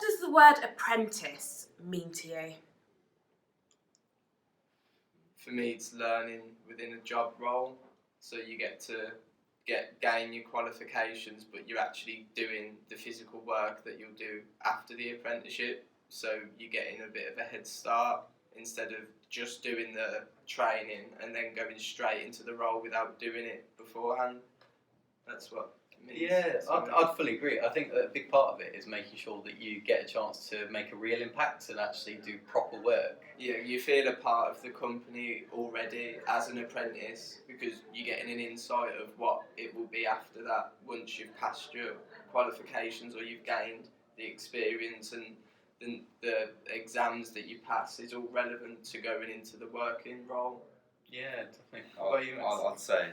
does the word apprentice mean to you? For me, it's learning within a job role. So you get to gain your qualifications, but you're actually doing the physical work that you'll do after the apprenticeship. So you're getting a bit of a head start instead of just doing the training and then going straight into the role without doing it beforehand. That's what it means. Yeah, I'd fully agree. I think that a big part of it is making sure that you get a chance to make a real impact and actually do proper work. Yeah, you feel a part of the company already as an apprentice because you're getting an insight of what it will be after that once you've passed your qualifications or you've gained the experience, and then the exams that you pass is all relevant to going into the working role. Yeah, definitely. I'd say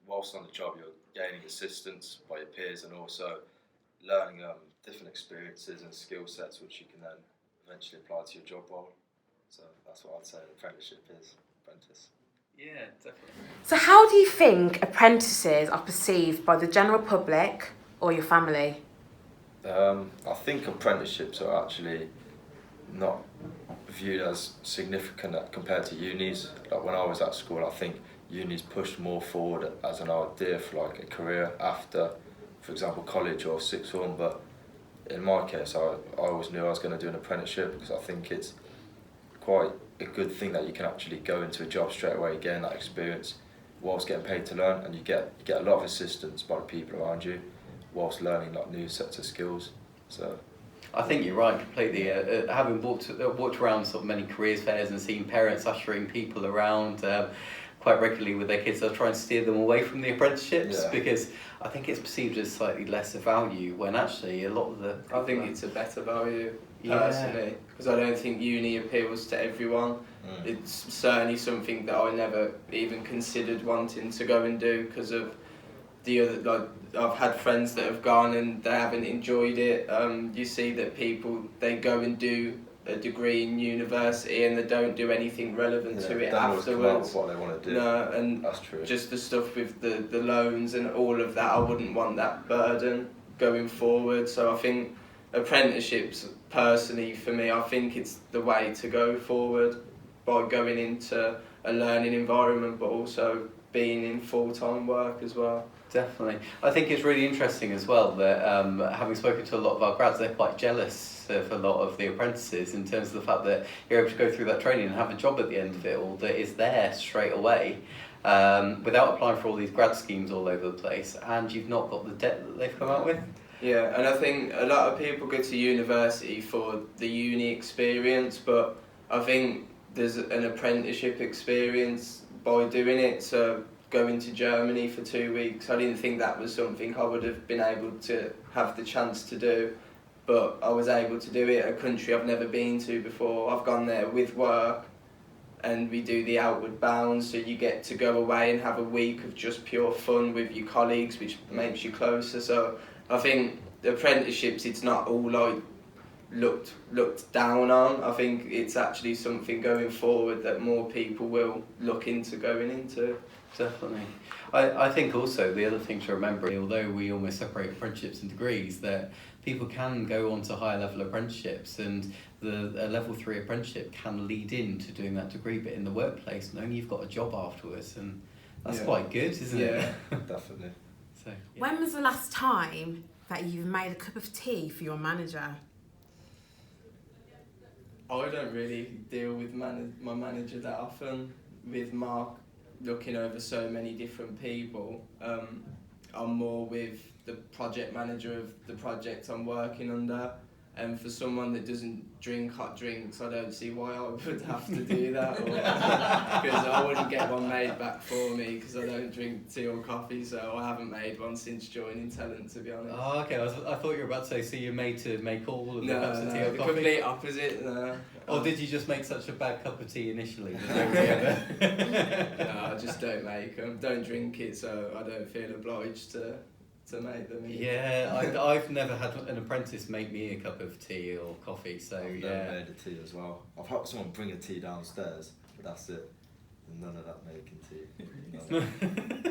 whilst on the job you're gaining assistance by your peers and also learning different experiences and skill sets which you can then eventually apply to your job role. So that's what I'd say an apprenticeship is. Apprentice. Yeah, definitely. So how do you think apprentices are perceived by the general public or your family? I think apprenticeships are actually not viewed as significant compared to unis. Like when I was at school, I think unis pushed more forward as an idea for like a career after, for example, college or sixth form. But in my case, I always knew I was going to do an apprenticeship because I think it's quite a good thing that you can actually go into a job straight away, gain that experience whilst getting paid to learn, and you get a lot of assistance by the people around you whilst learning like new sets of skills. So I think you're right completely. Having walked around sort of many careers fairs and seen parents ushering people around quite regularly with their kids, they'll try and steer them away from the apprenticeships because I think it's perceived as slightly lesser value when actually a lot of the... I think it's a better value personally because I don't think uni appeals to everyone. It's certainly something that I never even considered wanting to go and do because of the other, like I've had friends that have gone and they haven't enjoyed it. You see that people, they go and do a degree in university and they don't do anything relevant to it afterwards. What they want to do. No, and that's true. Just the stuff with the loans and all of that, I wouldn't want that burden going forward. So I think apprenticeships, personally for me, I think it's the way to go forward by going into a learning environment but also being in full-time work as well. Definitely. I think it's really interesting as well that having spoken to a lot of our grads, they're quite jealous of a lot of the apprentices in terms of the fact that you're able to go through that training and have a job at the end of it all that is there straight away without applying for all these grad schemes all over the place, and you've not got the debt that they've come out with. Yeah, and I think a lot of people go to university for the uni experience, but I think there's an apprenticeship experience by doing it. So going to Germany for 2 weeks, I didn't think that was something I would have been able to have the chance to do, but I was able to do it, a country I've never been to before. I've gone there with work and we do the outward bound, so you get to go away and have a week of just pure fun with your colleagues, which makes you closer. So I think the apprenticeships, it's not all like looked down on. I think it's actually something going forward that more people will look into going into. Definitely. I think also the other thing to remember, although we almost separate apprenticeships and degrees, that people can go on to higher level apprenticeships, and a level 3 apprenticeship can lead into doing that degree but in the workplace, knowing you've got a job afterwards, and that's quite good, isn't it? Yeah, definitely. So, yeah. When was the last time that you've made a cup of tea for your manager? I don't really deal with my manager that often, with Mark looking over so many different people. I'm more with the project manager of the project I'm working under, and for someone that doesn't drink hot drinks, I don't see why I would have to do that, because I wouldn't get one made back for me because I don't drink tea or coffee, so I haven't made one since joining Talent, to be honest. Oh, okay. I thought you were about to say, so you're made to make all of the cups of tea or the coffee? complete opposite. No. Or did you just make such a bad cup of tea initially? No, I just don't make them. Don't drink it, so I don't feel obliged to make them. Yeah, I've never had an apprentice make me a cup of tea or coffee, so I've never made a tea as well. I've helped someone bring a tea downstairs, but that's it. None of that making tea.